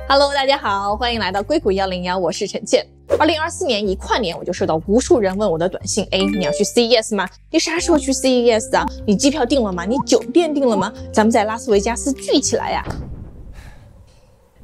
Hello， 大家好，欢迎来到硅谷101，我是陈倩。2024年一跨年，我就收到无数人问我的短信，你要去 CES 吗？你啥时候去 CES 啊？你机票订了吗？你酒店订了吗？咱们在拉斯维加斯聚起来呀！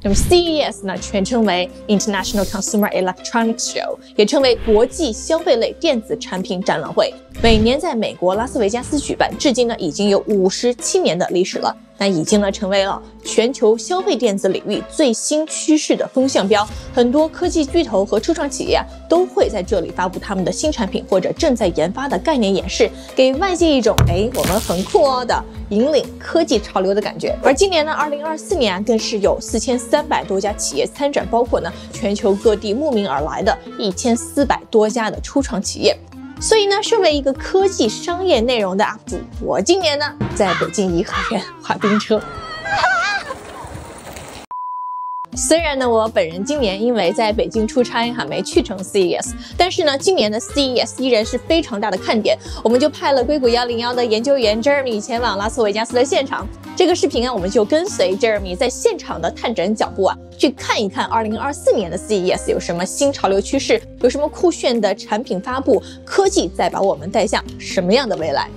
那么 CES 呢，全称为 International Consumer Electronics Show， 也称为国际消费类电子产品展览会，每年在美国拉斯维加斯举办，至今呢已经有57年的历史了。那已经呢成为了全球消费电子领域最新趋势的风向标，很多科技巨头和初创企业都会在这里发布他们的新产品或者正在研发的概念演示，给外界一种我们很酷哦的引领科技潮流的感觉。而今年呢2024年更是有4300多家企业参展，包括呢全球各地慕名而来的1400多家的初创企业。所以呢，身为一个科技商业内容的 UP 主，我今年呢在北京颐和园滑冰车。虽然呢，我本人今年因为在北京出差没去成 CES， 但是呢，今年的 CES 依然是非常大的看点。我们就派了硅谷101的研究员 Jeremy 前往拉斯维加斯的现场。这个视频我们就跟随 Jeremy 在现场的探诊脚步去看一看2024年的 CES 有什么新潮流趋势，有什么酷炫的产品发布，科技在把我们带向什么样的未来。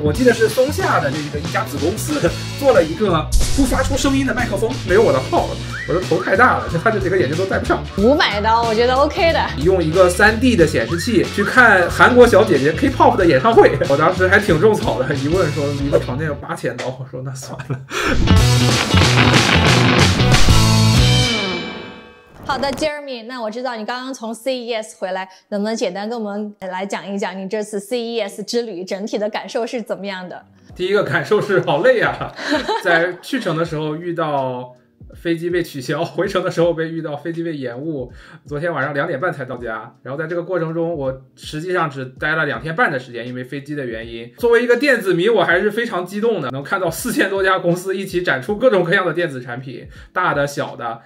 我记得是松下的一家子公司做了一个不发出声音的麦克风，没有我的号，我的头太大了，他这几个眼睛都戴不上。500刀我觉得 OK 的。用一个3D 的显示器去看韩国小姐姐 K-pop 的演唱会，我当时还挺种草的，一问说一个床垫有8000刀，我说那算了。好的 ，Jeremy， 那我知道你刚刚从 CES 回来，能不能简单跟我们来讲一讲你这次 CES 之旅整体的感受是怎么样的？第一个感受是好累啊，在去程的时候遇到飞机被取消，回程的时候遇到飞机被延误，昨天晚上2点半才到家，然后在这个过程中我实际上只待了2天半的时间，因为飞机的原因。作为一个电子迷，我还是非常激动的，能看到4000多家公司一起展出各种各样的电子产品，大的小的，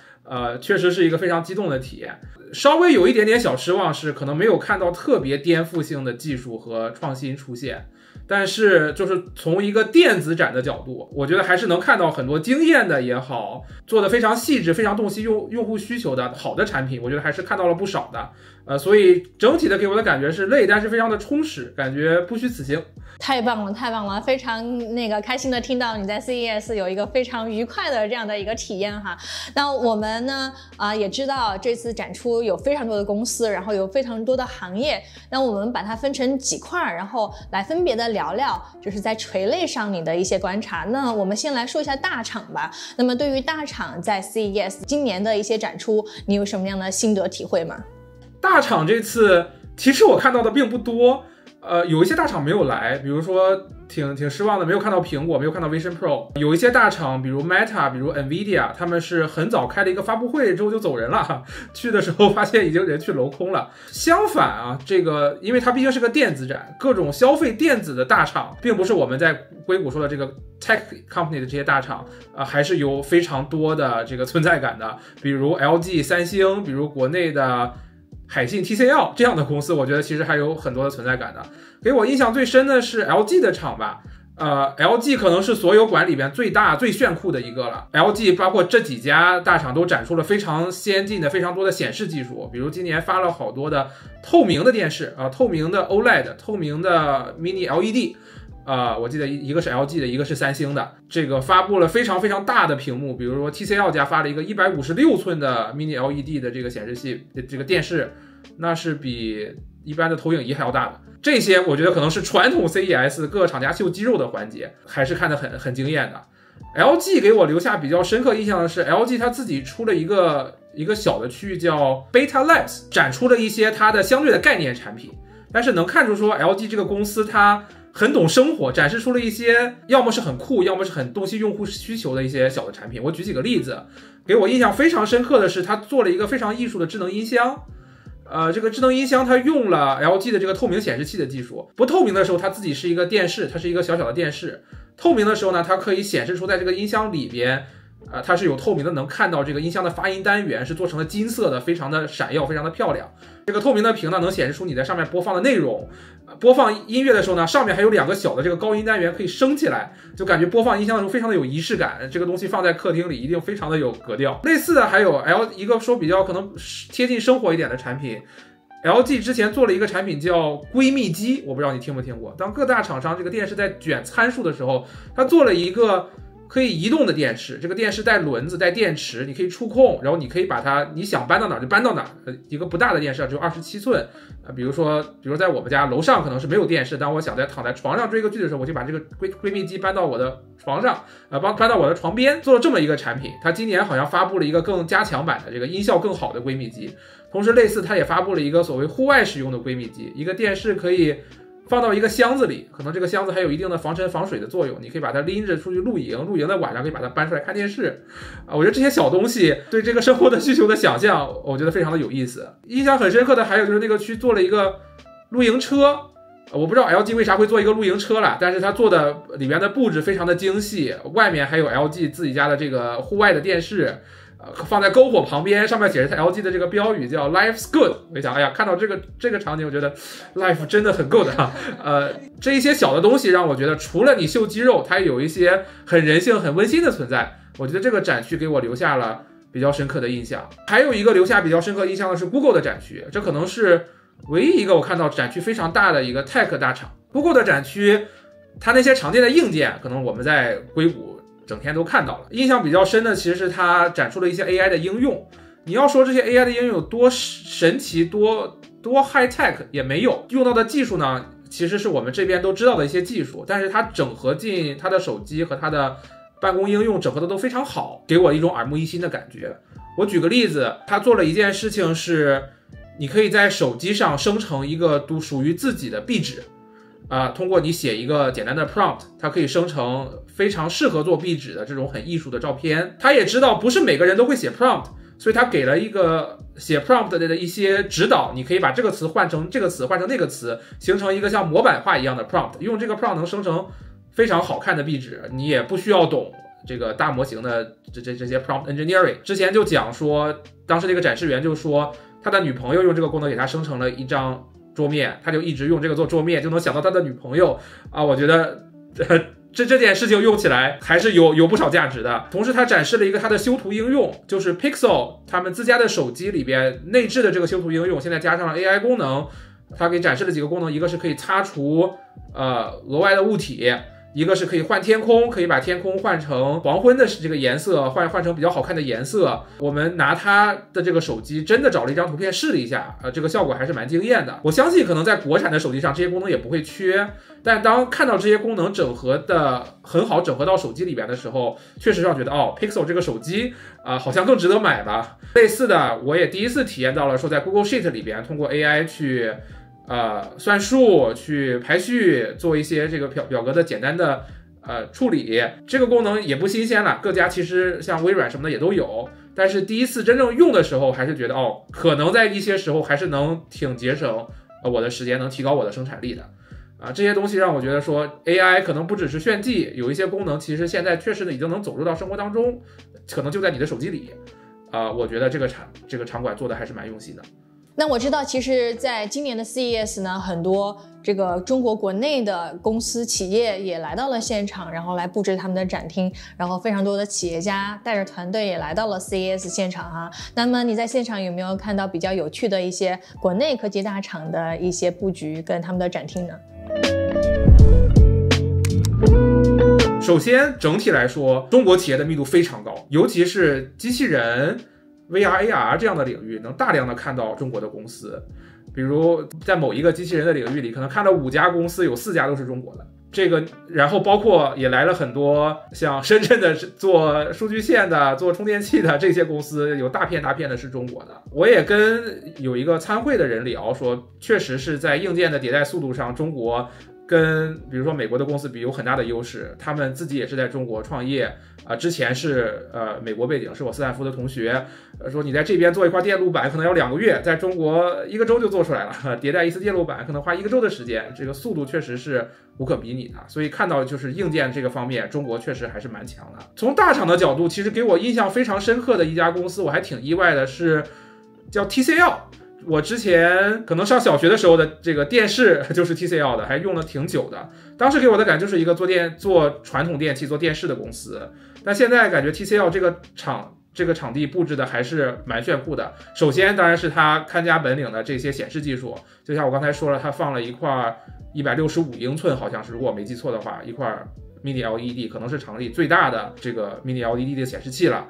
确实是一个非常激动的体验。稍微有一点点小失望是可能没有看到特别颠覆性的技术和创新出现，但是就是从一个电子展的角度，我觉得还是能看到很多惊艳的也好，做的非常细致，非常洞悉用户需求的好的产品，我觉得还是看到了不少的。所以整体的给我的感觉是累，但是非常的充实，感觉不虚此行。太棒了，太棒了！非常开心的听到你在 CES 有一个非常愉快的这样的一个体验哈。那我们呢也知道这次展出有非常多的公司，然后有非常多的行业。那我们把它分成几块，然后来分别的聊聊，就是在垂类上你的一些观察。那我们先来说一下大厂吧。那么对于大厂在 CES 今年的一些展出，你有什么样的心得体会吗？大厂这次其实我看到的并不多。有一些大厂没有来，比如说挺失望的，没有看到苹果，没有看到 Vision Pro。有一些大厂，比如 Meta， 比如 Nvidia， 他们是很早开了一个发布会之后就走人了，去的时候发现已经人去楼空了。相反这个因为它毕竟是个电子展，各种消费电子的大厂，并不是我们在硅谷说的这个 tech company 的这些大厂，还是有非常多的这个存在感的，比如 LG、三星，比如国内的海信 TCL 这样的公司，我觉得其实还有很多的存在感的。给我印象最深的是 LG 的厂吧。LG 可能是所有馆里边最大最炫酷的一个了。LG 包括这几家大厂都展出了非常先进的非常多的显示技术，比如今年发了好多的透明的电视透明的 OLED， 透明的 Mini LED。我记得一个是 LG 的，一个是三星的，这个发布了非常非常大的屏幕，比如说 TCL 家发了一个156寸的 Mini LED 的这个显示器，这个电视那是比一般的投影仪还要大的。这些我觉得可能是传统 CES 各个厂家秀肌肉的环节，还是看得很惊艳的。LG 给我留下比较深刻印象的是 LG 它自己出了一个小的区域叫 Beta Labs， 展出了一些它的相对的概念产品，但是能看出说 LG 这个公司它很懂生活，展示出了一些要么是很酷，要么是很洞悉用户需求的一些小的产品。我举几个例子，给我印象非常深刻的是，他做了一个非常艺术的智能音箱。这个智能音箱它用了 LG 的这个透明显示器的技术，不透明的时候它自己是一个电视，它是一个小小的电视。透明的时候呢，它可以显示出在这个音箱里边它是有透明的，能看到这个音箱的发音单元是做成了金色的，非常的闪耀，非常的漂亮。这个透明的屏呢，能显示出你在上面播放的内容。播放音乐的时候呢，上面还有2个小的这个高音单元可以升起来，就感觉播放音箱的时候非常的有仪式感。这个东西放在客厅里一定非常的有格调。类似的还有一个说比较可能贴近生活一点的产品。LG 之前做了一个产品叫闺蜜机，我不知道你听没听过。当各大厂商这个电视在卷参数的时候，它做了一个可以移动的电视，这个电视带轮子带电池，你可以触控，然后你可以把它你想搬到哪就搬到哪。一个不大的电视只有27寸，比如说在我们家楼上可能是没有电视，当我想躺在床上追个剧的时候，我就把这个闺蜜机搬到我的床上，搬到我的床边，做了这么一个产品。它今年好像发布了一个更加强版的这个音效更好的闺蜜机，同时类似它也发布了一个所谓户外使用的闺蜜机，一个电视可以放到一个箱子里，可能这个箱子还有一定的防尘防水的作用，你可以把它拎着出去露营，露营的晚上可以把它搬出来看电视。我觉得这些小东西对这个生活的需求的想象，我觉得非常的有意思。印象很深刻的还有就是那个去做了一个露营车，我不知道 LG 为啥会做一个露营车了，但是它做的里面的布置非常的精细，外面还有 LG 自己家的这个户外的电视。放在篝火旁边，上面写着 LG 的这个标语叫 Life's Good。 我想，哎呀，看到这个场景，我觉得 Life 真的很 good 啊。这一些小的东西让我觉得，除了你秀肌肉，它有一些很人性、很温馨的存在。我觉得这个展区给我留下了比较深刻的印象。还有一个留下比较深刻印象的是 Google 的展区，这可能是唯一一个我看到展区非常大的一个 Tech 大厂。Google 的展区，它那些常见的硬件，可能我们在硅谷整天都看到了。印象比较深的其实是它展出了一些 AI 的应用。你要说这些 AI 的应用有多神奇多 high tech 也没有，用到的技术呢其实是我们这边都知道的一些技术，但是它整合进它的手机和它的办公应用整合的都非常好，给我一种耳目一新的感觉。我举个例子，它做了一件事情是，你可以在手机上生成一个属于自己的壁纸。通过你写一个简单的 prompt， 它可以生成非常适合做壁纸的这种很艺术的照片。它也知道不是每个人都会写 prompt， 所以它给了一个写 prompt 的一些指导，你可以把这个词换成这个词，换成那个词，形成一个像模板化一样的 prompt。用这个 prompt 能生成非常好看的壁纸，你也不需要懂这个大模型的这些 prompt engineering。之前就讲说，当时这个展示员就说，他的女朋友用这个功能给他生成了一张桌面，他就一直用这个做桌面，就能想到他的女朋友啊。我觉得这件事情用起来还是有不少价值的。同时他展示了一个他的修图应用，就是 Pixel 他们自家的手机里边内置的这个修图应用，现在加上了 AI 功能。他给展示了几个功能，一个是可以擦除额外的物体，一个是可以换天空，可以把天空换成黄昏的这个颜色，换成比较好看的颜色。我们拿它的这个手机真的找了一张图片试了一下，这个效果还是蛮惊艳的。我相信可能在国产的手机上这些功能也不会缺，但当看到这些功能整合的很好，整合到手机里边的时候，确实让觉得Pixel 这个手机好像更值得买吧。类似的，我也第一次体验到了说在 Google Sheet 里边通过 AI 去算数，去排序，做一些这个表格的简单的处理。这个功能也不新鲜了，各家其实像微软什么的也都有，但是第一次真正用的时候还是觉得可能在一些时候还是能挺节省我的时间，能提高我的生产力的。这些东西让我觉得说 AI 可能不只是炫技，有一些功能其实现在确实已经能走入到生活当中，可能就在你的手机里。我觉得这个场馆做的还是蛮用心的。那我知道，其实在今年的 CES 呢，很多这个中国国内的公司企业也来到了现场，然后来布置他们的展厅，然后非常多的企业家带着团队也来到了 CES 现场啊。那么你在现场有没有看到比较有趣的一些国内科技大厂的一些布局跟他们的展厅呢？首先整体来说，中国企业的密度非常高，尤其是机器人VR AR 这样的领域，能大量的看到中国的公司。比如在某一个机器人的领域里，可能看到5家公司，有4家都是中国的。这个然后包括也来了很多像深圳的做数据线的、做充电器的这些公司，有大片的是中国的。我也跟有一个参会的人聊说，确实是在硬件的迭代速度上，中国跟比如说美国的公司比有很大的优势，他们自己也是在中国创业之前是美国背景，是我斯坦福的同学，说你在这边做一块电路板可能要2个月，在中国1个周就做出来了，迭代一次电路板可能花1个周的时间，这个速度确实是无可比拟的。所以看到就是硬件这个方面，中国确实还是蛮强的。从大厂的角度，其实给我印象非常深刻的一家公司，我还挺意外的，是叫 TCL。我之前可能上小学的时候的这个电视就是 TCL 的，还用了挺久的。当时给我的感觉就是一个做传统电器、做电视的公司，但现在感觉 TCL 这个场地布置的还是蛮炫酷的。首先当然是它看家本领的这些显示技术，就像我刚才说了，它放了一块165英寸，好像是如果我没记错的话，一块Mini LED 可能是厂里最大的这个 Mini LED 的显示器了。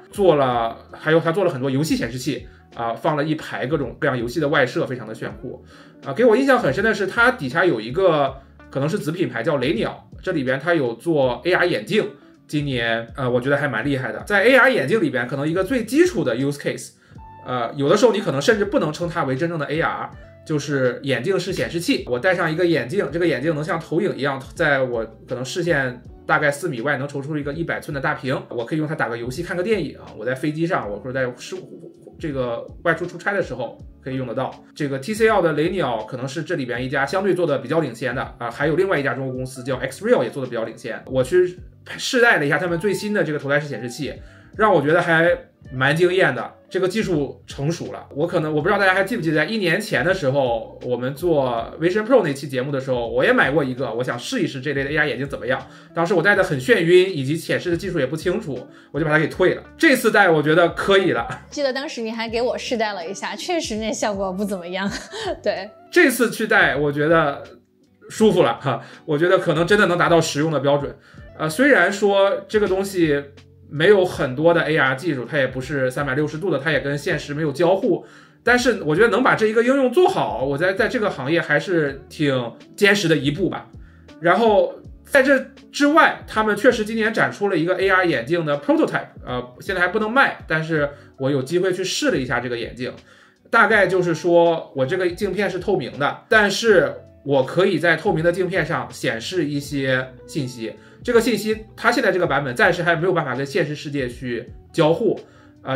还有它做了很多游戏显示器放了一排各种各样游戏的外设，非常的炫酷给我印象很深的是，它底下有一个可能是子品牌叫雷鸟，这里边它有做 AR 眼镜，今年我觉得还蛮厉害的。在 AR 眼镜里边，可能一个最基础的 use case，有的时候你可能甚至不能称它为真正的 AR， 就是眼镜式显示器。我戴上一个眼镜，这个眼镜能像投影一样，在我可能视线大概4米外能投出一个100寸的大屏，我可以用它打个游戏、看个电影。我在飞机上，或者在这个外出差的时候可以用得到。这个 TCL 的雷鸟可能是这里边一家相对做的比较领先的还有另外一家中国公司叫 Xreal 也做的比较领先。我去试戴了一下他们最新的这个头戴式显示器，让我觉得还蛮惊艳的。这个技术成熟了，我不知道大家还记不记得，在1年前的时候，我们做 Vision Pro 那期节目的时候，我也买过一个，我想试一试这类的 AR 眼镜怎么样。当时我戴的很眩晕，以及显示的技术也不清楚，我就把它给退了。这次戴我觉得可以了。记得当时你还给我试戴了一下，确实那效果不怎么样。对，这次去戴我觉得舒服了我觉得可能真的能达到实用的标准。虽然说这个东西没有很多的 AR 技术，它也不是360度的，它也跟现实没有交互，但是我觉得能把这一个应用做好，我在这个行业还是挺坚实的一步吧。然后在这之外，他们确实今年展出了一个 AR 眼镜的 prototype，现在还不能卖，但是我有机会去试了一下这个眼镜。大概就是说我这个镜片是透明的，但是我可以在透明的镜片上显示一些信息，这个信息它现在这个版本暂时还没有办法跟现实世界去交互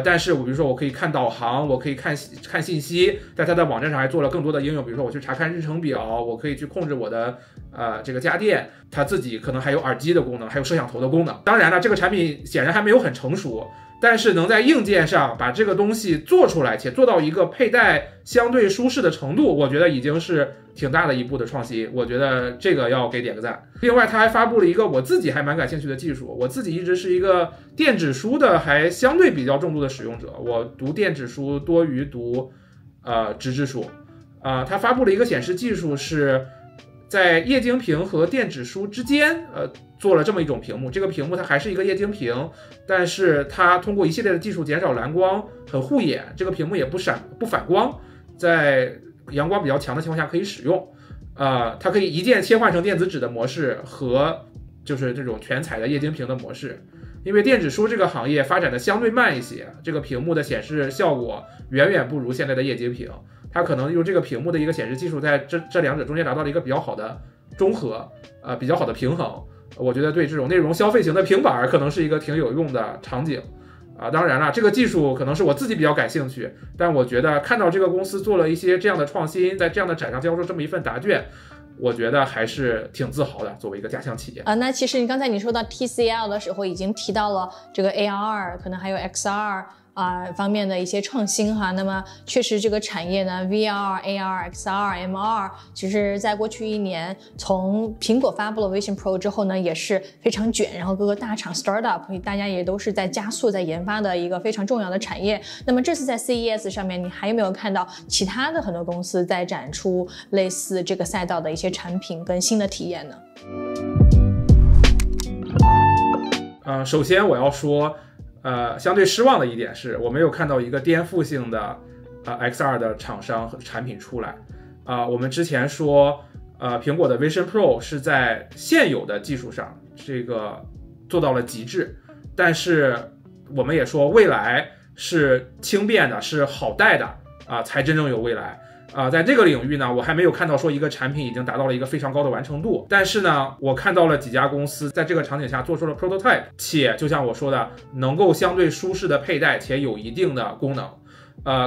但是比如说我可以看导航，我可以看信息，在它的网站上还做了更多的应用，比如说我去查看日程表，我可以去控制我的这个家电，它自己可能还有耳机的功能，还有摄像头的功能。当然了，这个产品显然还没有很成熟，但是能在硬件上把这个东西做出来，且做到一个佩戴相对舒适的程度，我觉得已经是挺大的一步的创新，我觉得这个要给点个赞。另外他还发布了一个我自己还蛮感兴趣的技术，我自己一直是一个电子书的还相对比较重度的使用者，我读电子书多于读纸质书他发布了一个显示技术，是在液晶屏和电子书之间做了这么一种屏幕，这个屏幕它还是一个液晶屏，但是它通过一系列的技术减少蓝光，很护眼，这个屏幕也不反光，在阳光比较强的情况下可以使用它可以一键切换成电子纸的模式和就是这种全彩的液晶屏的模式。因为电子书这个行业发展的相对慢一些，这个屏幕的显示效果远远不如现在的液晶屏，它可能用这个屏幕的一个显示技术在这两者中间达到了一个比较好的中和比较好的平衡。我觉得对这种内容消费型的平板可能是一个挺有用的场景当然了，这个技术可能是我自己比较感兴趣，但我觉得看到这个公司做了一些这样的创新，在这样的展上交出这么一份答卷，我觉得还是挺自豪的，作为一个家乡企业那其实刚才你说到 TCL 的时候，已经提到了这个 AR， 可能还有 XR方面的一些创新哈。那么确实这个产业呢 VR、AR、XR、MR 其实在过去1年从苹果发布了 Vision Pro 之后呢也是非常卷，然后各个大厂 startup 大家也都是在加速在研发的一个非常重要的产业。那么这次在 CES 上面你还有没有看到其他的很多公司在展出类似这个赛道的一些产品跟新的体验呢？首先我要说相对失望的一点是我没有看到一个颠覆性的XR 的厂商和产品出来我们之前说苹果的 Vision Pro 是在现有的技术上这个做到了极致，但是我们也说未来是轻便的，是好带的才真正有未来。在这个领域呢，我还没有看到说一个产品已经达到了一个非常高的完成度，但是呢，我看到了几家公司在这个场景下做出了 prototype， 且就像我说的，能够相对舒适的佩戴，且有一定的功能。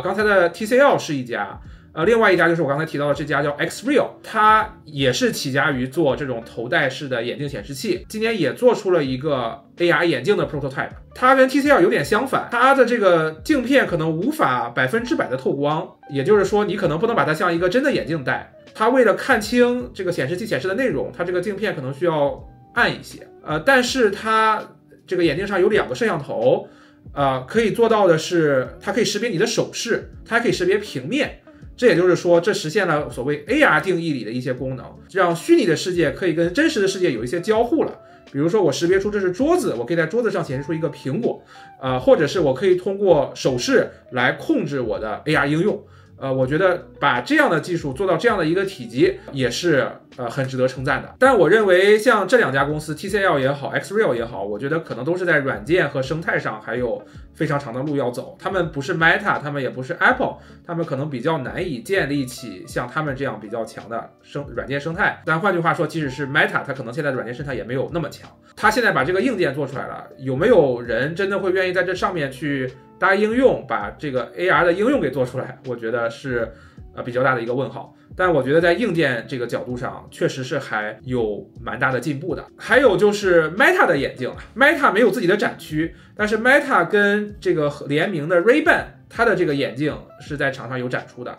刚才的 TCL 是一家。另外一家就是我刚才提到的这家叫 Xreal， 它也是起家于做这种头戴式的眼镜显示器，今年也做出了一个 AR 眼镜的 prototype。它跟 TCL 有点相反，它的这个镜片可能无法100%的透光，也就是说你可能不能把它像一个真的眼镜戴。它为了看清这个显示器显示的内容，它这个镜片可能需要暗一些。但是它这个眼镜上有2个摄像头，可以做到的是，它可以识别你的手势，它还可以识别平面。这也就是说，这实现了所谓 AR 定义里的一些功能，让虚拟的世界可以跟真实的世界有一些交互了。比如说，我识别出这是桌子，我可以在桌子上显示出一个苹果，或者是我可以通过手势来控制我的 AR 应用。我觉得把这样的技术做到这样的一个体积，也是很值得称赞的。但我认为像这2家公司 TCL 也好 Xreal 也好，我觉得可能都是在软件和生态上还有非常长的路要走。他们不是 Meta， 他们也不是 Apple， 他们可能比较难以建立起像他们这样比较强的软件生态。但换句话说，即使是 Meta， 它可能现在的软件生态也没有那么强。他现在把这个硬件做出来了，有没有人真的会愿意在这上面去搭应用，把这个 AR 的应用给做出来？我觉得是比较大的一个问号。但我觉得在硬件这个角度上，确实是还有蛮大的进步的。还有就是 Meta 的眼镜 ，Meta 没有自己的展区，但是 Meta 跟这个联名的 Ray-Ban， 它的这个眼镜是在场上有展出的。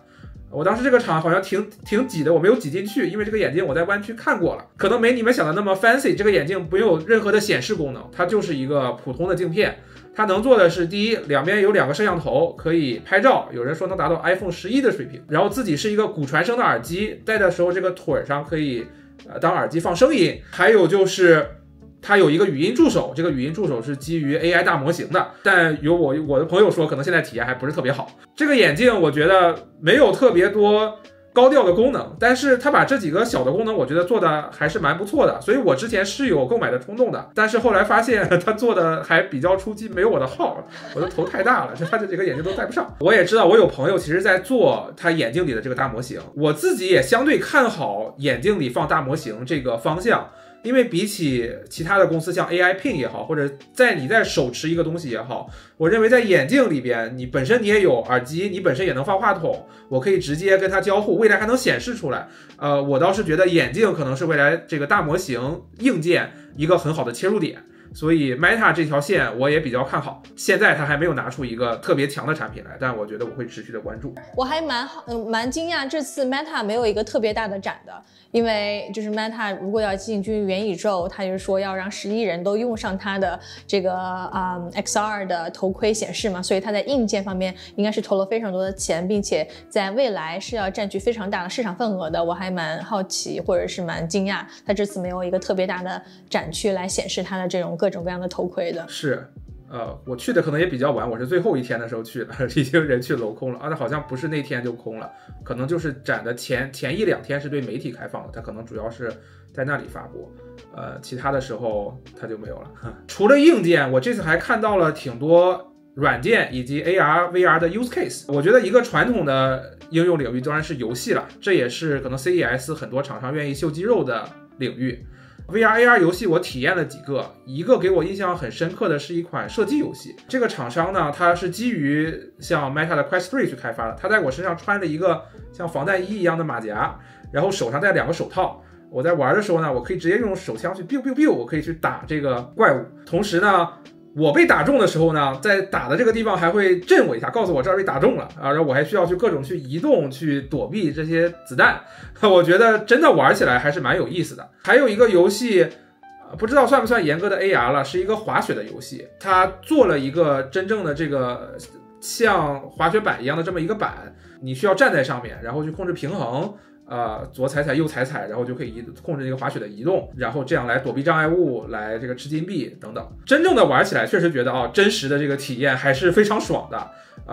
我当时这个场好像挺挤的，我没有挤进去，因为这个眼镜我在湾区看过了，可能没你们想的那么 fancy。这个眼镜没有任何的显示功能，它就是一个普通的镜片。它能做的是，第一，两边有2个摄像头可以拍照，有人说能达到 iPhone 11的水平，然后自己是一个骨传声的耳机，戴的时候这个腿上可以当耳机放声音，还有就是它有一个语音助手，这个语音助手是基于 AI 大模型的，但有我的朋友说可能现在体验还不是特别好。这个眼镜我觉得没有特别多高调的功能，但是它把这几个小的功能我觉得做的还是蛮不错的，所以我之前是有购买的冲动的，但是后来发现它做的还比较初级，没有我的号，我的头太大了，它这几个眼镜都戴不上。我也知道我有朋友其实在做他眼镜里的这个大模型，我自己也相对看好眼镜里放大模型这个方向，因为比起其他的公司像 AI Pin 也好，或者你在手持一个东西也好，我认为在眼镜里边，你本身你也有耳机，你本身也能放话筒，我可以直接跟它交互，未来还能显示出来。我倒是觉得眼镜可能是未来这个大模型硬件一个很好的切入点。所以 Meta 这条线我也比较看好，现在它还没有拿出一个特别强的产品来，但我觉得我会持续的关注。我还蛮惊讶这次 Meta 没有一个特别大的展的，因为就是 Meta 如果要进军元宇宙，它就是说要让10亿人都用上它的这个XR 的头盔显示嘛，所以它在硬件方面应该是投了非常多的钱，并且在未来是要占据非常大的市场份额的。我还蛮好奇或者是蛮惊讶，它这次没有一个特别大的展区来显示它的这种各种各样的头盔的。是，我去的可能也比较晚，我是最后一天的时候去的，已经人去楼空了啊，好像不是那天就空了，可能就是展的前1-2天是对媒体开放的，它可能主要是在那里发布，其他的时候它就没有了。除了硬件，我这次还看到了挺多软件以及 AR、VR 的 use case。我觉得一个传统的应用领域当然是游戏了，这也是可能 CES 很多厂商愿意秀肌肉的领域。VR、AR 游戏我体验了几个，一个给我印象很深刻的是一款射击游戏。这个厂商呢，它是基于像 Meta 的 Quest 3去开发的。它在我身上穿了一个像防弹衣一样的马甲，然后手上戴2个手套。我在玩的时候呢，我可以直接用手枪去 biu biu biu， 我可以去打这个怪物。同时呢，我被打中的时候呢，在打的这个地方还会震我一下，告诉我这儿被打中了啊，然后我还需要去各种去移动去躲避这些子弹。我觉得真的玩起来还是蛮有意思的。还有一个游戏，不知道算不算严格的 AR 了，是一个滑雪的游戏，它做了一个真正的这个像滑雪板一样的这么一个板，你需要站在上面，然后去控制平衡。左踩踩右踩踩，然后就可以控制这个滑雪的移动，然后这样来躲避障碍物，来这个吃金币等等。真正的玩起来确实觉得真实的这个体验还是非常爽的。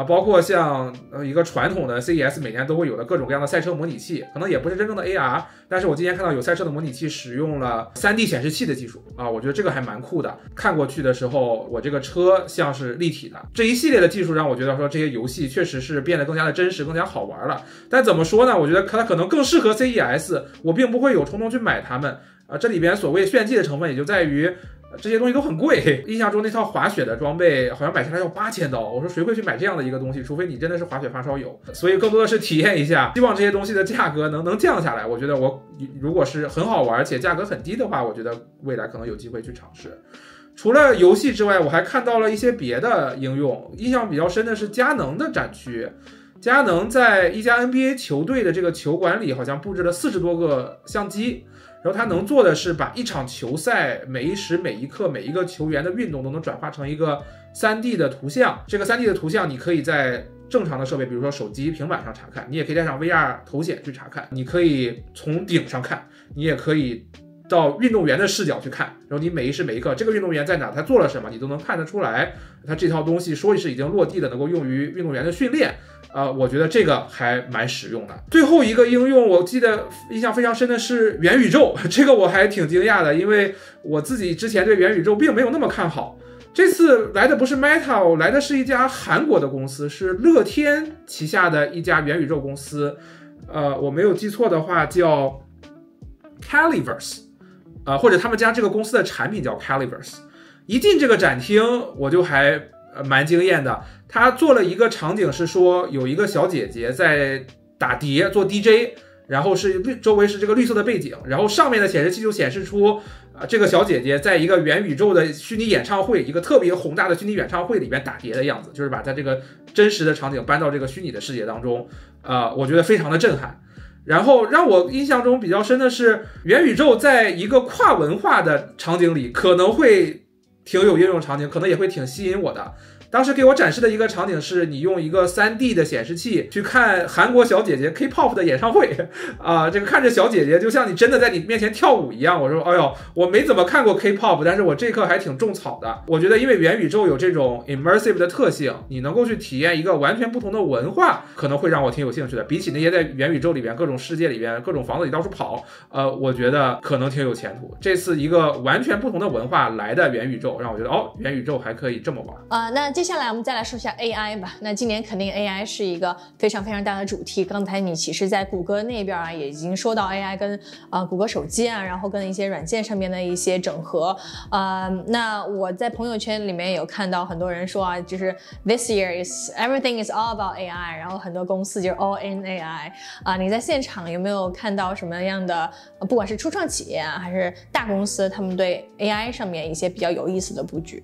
包括像一个传统的 CES 每年都会有的各种各样的赛车模拟器，可能也不是真正的 AR， 但是我今天看到有赛车的模拟器使用了 3D 显示器的技术我觉得这个还蛮酷的。看过去的时候，我这个车像是立体的，这一系列的技术让我觉得说这些游戏确实是变得更加的真实，更加好玩了。但怎么说呢？我觉得它可能更适合 CES， 我并不会有冲动去买它们这里边所谓炫技的成分也就在于这些东西都很贵，印象中那套滑雪的装备好像买下来要$8000，我说谁会去买这样的一个东西？除非你真的是滑雪发烧友。所以更多的是体验一下，希望这些东西的价格能降下来。我觉得我如果是很好玩且价格很低的话，我觉得未来可能有机会去尝试。除了游戏之外，我还看到了一些别的应用，印象比较深的是佳能的展区。佳能在一家 NBA 球队的这个球馆里好像布置了40多个相机，然后它能做的是把一场球赛每一时每一刻每一个球员的运动都能转化成一个 3D 的图像。这个 3D 的图像你可以在正常的设备，比如说手机、平板上查看，你也可以带上 VR 头显去查看，你可以从顶上看，你也可以到运动员的视角去看，然后你每一时每一刻这个运动员在哪，他做了什么，你都能看得出来。他这套东西说是已经落地的，能够用于运动员的训练。我觉得这个还蛮实用的。最后一个应用，我记得印象非常深的是元宇宙，这个我还挺惊讶的，因为我自己之前对元宇宙并没有那么看好。这次来的不是 Meta， 来的是一家韩国的公司，是乐天旗下的一家元宇宙公司，我没有记错的话叫 Caliverse，或者他们家这个公司的产品叫 Caliverse。一进这个展厅，我就还蛮惊艳的。他做了一个场景是说有一个小姐姐在打碟做 DJ， 然后是周围是这个绿色的背景，然后上面的显示器就显示出这个小姐姐在一个元宇宙的虚拟演唱会，一个特别宏大的虚拟演唱会里边打碟的样子，就是把它这个真实的场景搬到这个虚拟的世界当中。我觉得非常的震撼。然后让我印象中比较深的是，元宇宙在一个跨文化的场景里可能会挺有应用场景，可能也会挺吸引我的。当时给我展示的一个场景是你用一个 3D 的显示器去看韩国小姐姐 K-pop 的演唱会这个看着小姐姐就像你真的在你面前跳舞一样。我说哎呦，我没怎么看过 K-pop， 但是我这课还挺种草的。我觉得因为元宇宙有这种 immersive 的特性，你能够去体验一个完全不同的文化，可能会让我挺有兴趣的。比起那些在元宇宙里边各种世界里边各种房子里到处跑我觉得可能挺有前途。这次一个完全不同的文化来的元宇宙，让我觉得元宇宙还可以这么玩那接下来我们再来说一下 AI 吧。那今年肯定 AI 是一个非常非常大的主题。刚才你其实在谷歌那边也已经说到 AI 跟谷歌手机然后跟一些软件上面的一些整合。那我在朋友圈里面有看到很多人说就是 This year is everything is all about AI， 然后很多公司就是 all in AI。你在现场有没有看到什么样的不管是初创企业还是大公司，他们对 AI 上面一些比较有意思的布局？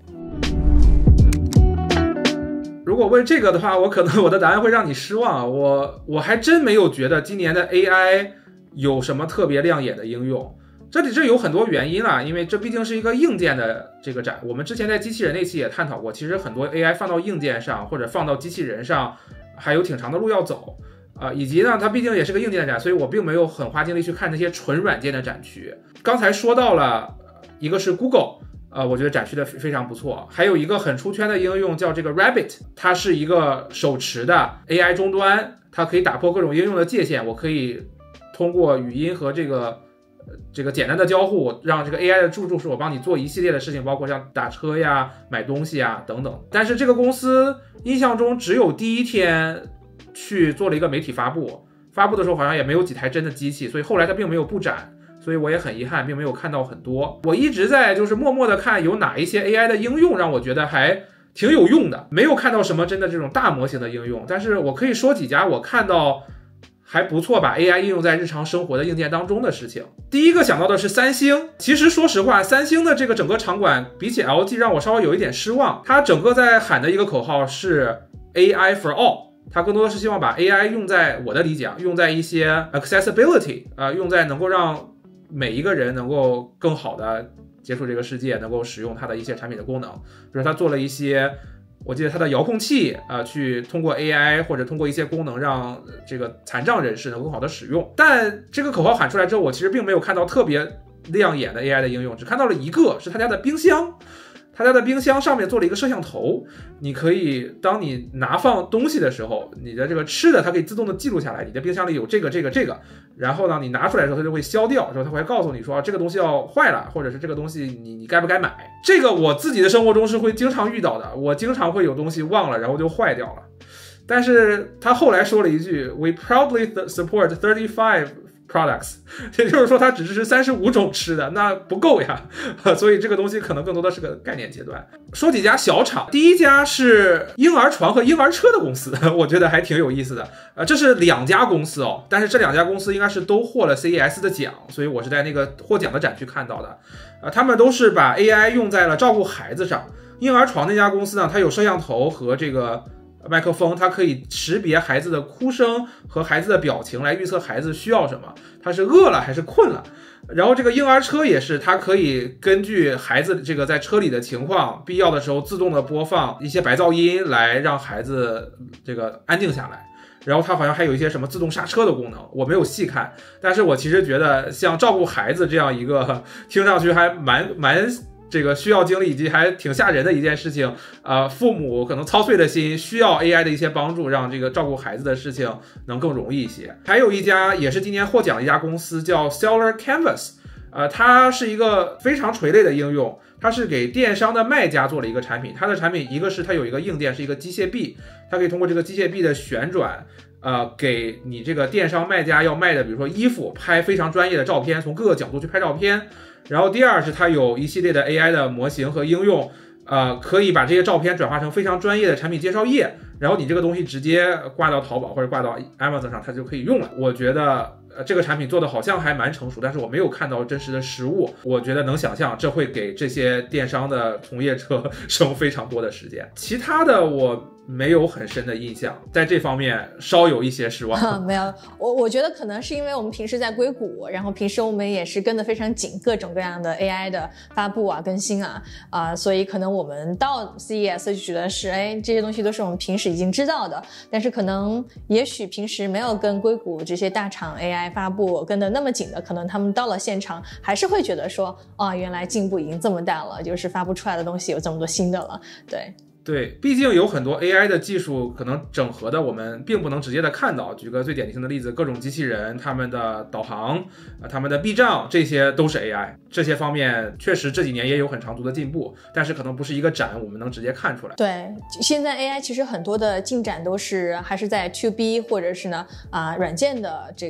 如果问这个的话，可能我的答案会让你失望。我还真没有觉得今年的 AI 有什么特别亮眼的应用。这有很多原因因为这毕竟是一个硬件的这个展。我们之前在机器人那期也探讨过，其实很多 AI 放到硬件上或者放到机器人上还有挺长的路要走。以及呢，它毕竟也是个硬件的展，所以我并没有很花精力去看那些纯软件的展区。刚才说到了一个是 Google，我觉得展区的非常不错。还有一个很出圈的应用叫这个 Rabbit， 它是一个手持的 AI 终端，它可以打破各种应用的界限。我可以通过语音和这个简单的交互，让这个 AI 的助手我帮你做一系列的事情，包括像打车呀、买东西呀等等。但是这个公司印象中只有第一天去做了一个媒体发布的时候好像也没有几台真的机器，所以后来它并没有布展。所以我也很遗憾，并没有看到很多。我一直在就是默默的看有哪一些 AI 的应用让我觉得还挺有用的，没有看到什么真的这种大模型的应用。但是我可以说几家我看到还不错把 AI 应用在日常生活的硬件当中的事情。第一个想到的是三星。其实说实话，三星的这个整个场馆比起 LG 让我稍微有一点失望。它整个在喊的一个口号是 AI for all，它更多的是希望把 AI 用在我的理解用在一些 accessibility， 用在能够让每一个人能够更好的接触这个世界，能够使用它的一些产品的功能。比如它做了一些，我记得它的遥控器去通过 AI 或者通过一些功能让这个残障人士能够更好的使用。但这个口号喊出来之后，我其实并没有看到特别亮眼的 AI 的应用，只看到了一个是他家的冰箱。他家的冰箱上面做了一个摄像头，你可以当你拿放东西的时候，你的这个吃的它可以自动的记录下来，你的冰箱里有这个，然后呢你拿出来的时候它就会消掉，之后它会告诉你说这个东西要坏了，或者是这个东西你该不该买。这个我自己的生活中是会经常遇到的，我经常会有东西忘了然后就坏掉了。但是他后来说了一句 We proudly support 35 products， 也就是说他只支持35种吃的，那不够呀，所以这个东西可能更多的是个概念阶段。说几家小厂，第一家是婴儿床和婴儿车的公司，我觉得还挺有意思的。这是2家公司哦，但是这2家公司应该是都获了 CES 的奖，所以我是在那个获奖的展区看到的。他们都是把 AI 用在了照顾孩子上。婴儿床那家公司呢，它有摄像头和这个麦克风，它可以识别孩子的哭声和孩子的表情来预测孩子需要什么，他是饿了还是困了。然后这个婴儿车也是，它可以根据孩子这个在车里的情况，必要的时候自动的播放一些白噪音来让孩子这个安静下来。然后它好像还有一些什么自动刹车的功能，我没有细看，但是我其实觉得像照顾孩子这样一个听上去还蛮这个需要精力以及还挺吓人的一件事情，父母可能操碎了心，需要 AI 的一些帮助，让这个照顾孩子的事情能更容易一些。还有一家也是今年获奖的一家公司叫 Seller Canvas，它是一个非常垂类的应用，它是给电商的卖家做了一个产品。它的产品一个是它有一个硬件是一个机械臂，它可以通过这个机械臂的旋转，给你这个电商卖家要卖的比如说衣服拍非常专业的照片，从各个角度去拍照片。然后第二是它有一系列的 AI 的模型和应用，可以把这些照片转化成非常专业的产品介绍页，然后你这个东西直接挂到淘宝或者挂到 Amazon 上，它就可以用了。我觉得这个产品做的好像还蛮成熟，但是我没有看到真实的实物。我觉得能想象这会给这些电商的从业者省非常多的时间。其他的我没有很深的印象，在这方面稍有一些失望。没有，我觉得可能是因为我们平时在硅谷，然后平时我们也是跟得非常紧，各种各样的 AI 的发布啊、更新啊，所以可能我们到 CES 就觉得是，这些东西都是我们平时已经知道的，但是可能也许平时没有跟硅谷这些大厂 AI 发布跟得那么紧的，可能他们到了现场还是会觉得说，原来进步已经这么大了，就是发布出来的东西有这么多新的了，对，毕竟有很多 AI 的技术可能整合的我们并不能直接的看到。举个最典型的例子，各种机器人，他们的导航，他们的避障，这些都是 AI。这些方面确实这几年也有很长足的进步，但是可能不是一个展我们能直接看出来。对，现在 AI 其实很多的进展都是还是在 To B 或者是呢软件的这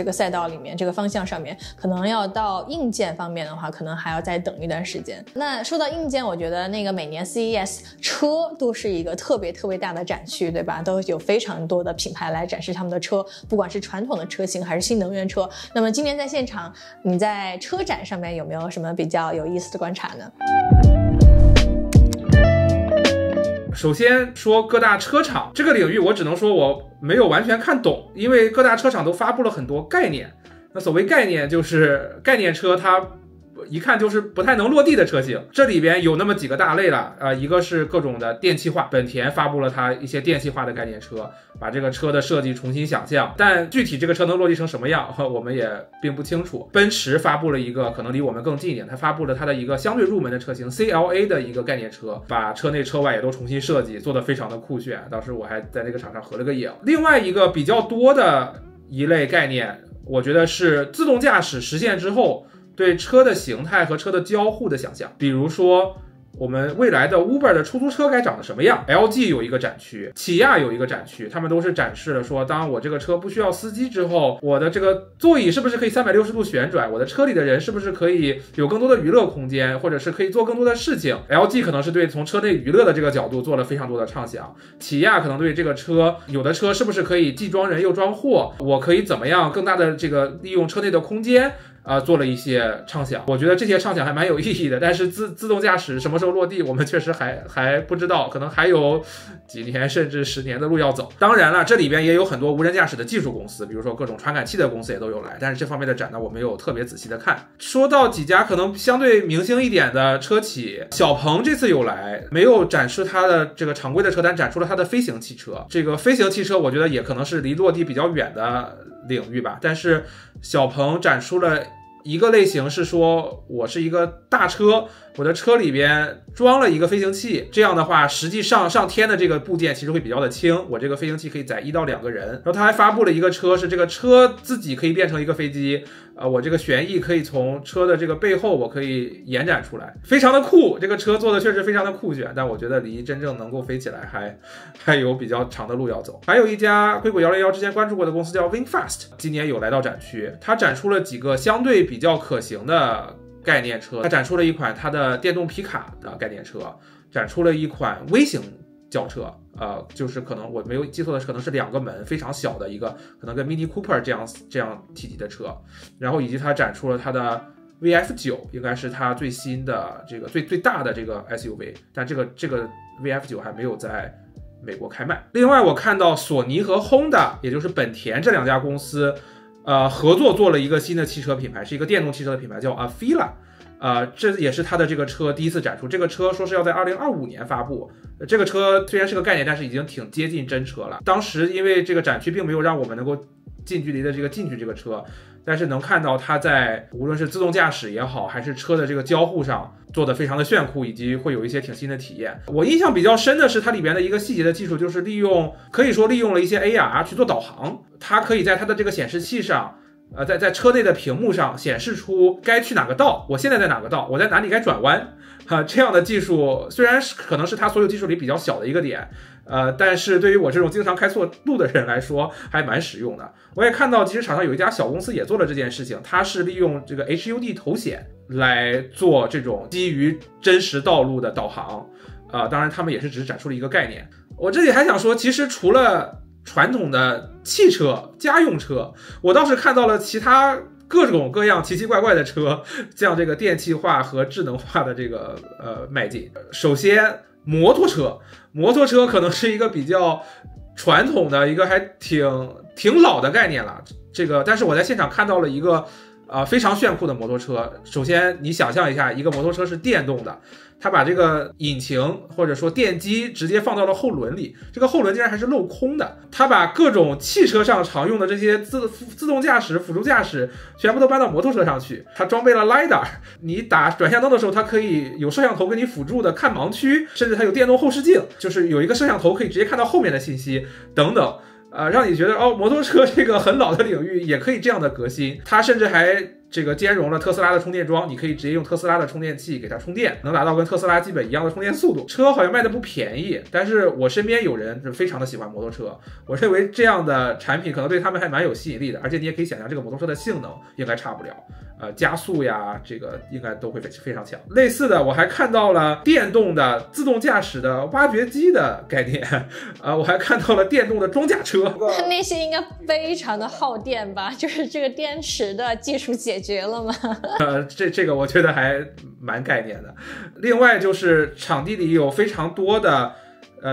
个赛道里面，这个方向上面，可能要到硬件方面的话，可能还要再等一段时间。那说到硬件，我觉得那个每年 CES 车都是一个特别大的展区，对吧？都有非常多的品牌来展示他们的车，不管是传统的车型还是新能源车。那么今年在现场，你在车展上面有没有什么比较有意思的观察呢？首先说各大车厂这个领域，我只能说我没有完全看懂，因为各大车厂都发布了很多概念。那所谓概念，就是概念车它一看就是不太能落地的车型，这里边有那么几个大类了，一个是各种的电气化，本田发布了它一些电气化的概念车，把这个车的设计重新想象，但具体这个车能落地成什么样，我们也并不清楚。奔驰发布了一个可能离我们更近一点，它发布了它的一个相对入门的车型 CLA 的一个概念车，把车内车外也都重新设计，做得非常的酷炫，当时我还在那个场上合了个影。另外一个比较多的一类概念，我觉得是自动驾驶实现之后对车的形态和车的交互的想象，比如说我们未来的 Uber 的出租车该长得什么样。 LG 有一个展区，起亚有一个展区，他们都是展示了说，当我这个车不需要司机之后，我的这个座椅是不是可以360度旋转，我的车里的人是不是可以有更多的娱乐空间，或者是可以做更多的事情。 LG 可能是对从车内娱乐的这个角度做了非常多的畅想，起亚可能对这个车，有的车是不是可以既装人又装货，我可以怎么样更大的这个利用车内的空间做了一些畅想。我觉得这些畅想还蛮有意义的，但是自动驾驶什么时候落地，我们确实还不知道，可能还有几年甚至10年的路要走。当然了，这里边也有很多无人驾驶的技术公司，比如说各种传感器的公司也都有来，但是这方面的展呢，我没有特别仔细的看。说到几家可能相对明星一点的车企，小鹏这次有来，没有展示它的这个常规的车单，展出了它的飞行汽车。这个飞行汽车我觉得也可能是离落地比较远的领域吧，但是小鹏展出了一个类型，是说我是一个大车，我的车里边装了一个飞行器，这样的话实际上上天的这个部件其实会比较的轻，我这个飞行器可以载1到2个人。然后他还发布了一个车，是这个车自己可以变成一个飞机，我这个旋翼可以从车的这个背后我可以延展出来，非常的酷。这个车做的确实非常的酷炫，但我觉得离真正能够飞起来还有比较长的路要走。还有一家硅谷101之前关注过的公司叫 VinFast， 今年有来到展区，它展出了几个相对比较可行的概念车，它展出了一款它的电动皮卡的概念车，展出了一款微型轿车，就是可能我没有记错的，可能是2个门非常小的一个，可能跟 Mini Cooper 这样体积的车，然后以及它展出了它的 VF9， 应该是它最新的这个最大的这个 SUV， 但这个 VF9 还没有在美国开卖。另外我看到索尼和 Honda， 也就是本田这2家公司合作做了一个新的汽车品牌，是一个电动汽车的品牌叫 Afeela。这也是它的这个车第一次展出，这个车说是要在2025年发布。这个车虽然是个概念，但是已经挺接近真车了。当时因为这个展区并没有让我们能够近距离的进去这个车，但是能看到它在无论是自动驾驶也好，还是车的这个交互上做的非常的炫酷，以及会有一些挺新的体验。我印象比较深的是它里边的一个细节的技术，就是可以说利用了一些 AR 去做导航，它可以在它的这个显示器上在车内的屏幕上显示出该去哪个道，我现在在哪个道，我在哪里该转弯，这样的技术虽然可能是它所有技术里比较小的一个点，但是对于我这种经常开错路的人来说还蛮实用的。我也看到其实场上有一家小公司也做了这件事情，它是利用这个 HUD 头显来做这种基于真实道路的导航，当然他们也是只是展出了一个概念。我这里还想说，其实除了传统的汽车、家用车，我倒是看到了其他各种各样奇奇怪怪的车向这个电气化和智能化的这个迈进。首先摩托车可能是一个比较传统的一个还挺老的概念了，但是我在现场看到了一个非常炫酷的摩托车。首先你想象一下，一个摩托车是电动的，它把这个引擎或者说电机直接放到了后轮里，这个后轮竟然还是镂空的。它把各种汽车上常用的这些自动驾驶、辅助驾驶全部都搬到摩托车上去。它装备了 LiDAR， 你打转向灯的时候，它可以有摄像头给你辅助的看盲区，甚至它有电动后视镜，就是有一个摄像头可以直接看到后面的信息等等。让你觉得摩托车这个很老的领域也可以这样的革新。它甚至还这个兼容了特斯拉的充电桩，你可以直接用特斯拉的充电器给它充电，能达到跟特斯拉基本一样的充电速度。车好像卖的不便宜，但是我身边有人非常的喜欢摩托车，我认为这样的产品可能对他们还蛮有吸引力的，而且你也可以想象这个摩托车的性能应该差不了，加速呀，这个应该都会非常强。类似的，我还看到了电动的自动驾驶的挖掘机的概念，我还看到了电动的装甲车。那些应该非常的耗电吧？就是这个电池的技术解决了吗？这个我觉得还蛮概念的。另外就是场地里有非常多的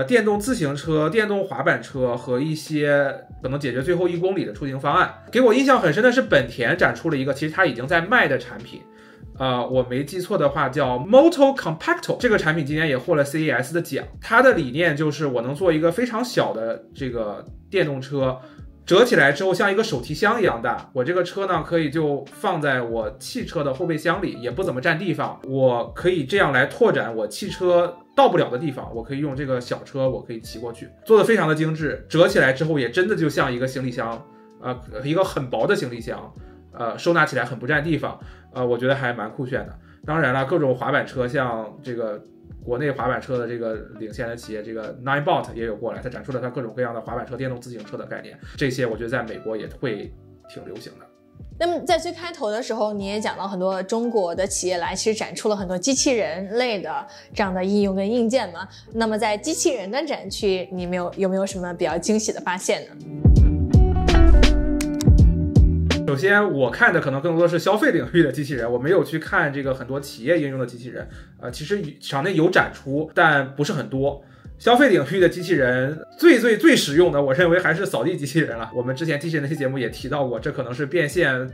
电动自行车、电动滑板车和一些可能解决最后1公里的出行方案。给我印象很深的是本田展出了一个其实它已经在卖的产品，我没记错的话叫 Moto Compacto， 这个产品今年也获了 CES 的奖。它的理念就是我能做一个非常小的这个电动车，折起来之后像一个手提箱一样大，我这个车呢可以就放在我汽车的后备箱里，也不怎么占地方，我可以这样来拓展我汽车到不了的地方，我可以用这个小车我可以骑过去，做的非常的精致，折起来之后也真的就像一个行李箱，一个很薄的行李箱，收纳起来很不占地方，我觉得还蛮酷炫的。当然了，各种滑板车，像这个国内滑板车的这个领先的企业，这个 Ninebot 也有过来，它展出了它各种各样的滑板车、电动自行车的概念，这些我觉得在美国也会挺流行的。那么在最开头的时候，你也讲到很多中国的企业来，其实展出了很多机器人类的这样的应用跟硬件嘛。那么在机器人的展区，你有没有什么比较惊喜的发现呢？首先我看的可能更多是消费领域的机器人，我没有去看这个很多企业应用的机器人，其实场内有展出，但不是很多。消费领域的机器人最实用的，我认为还是扫地机器人了。我们之前机器人那期节目也提到过，这可能是变现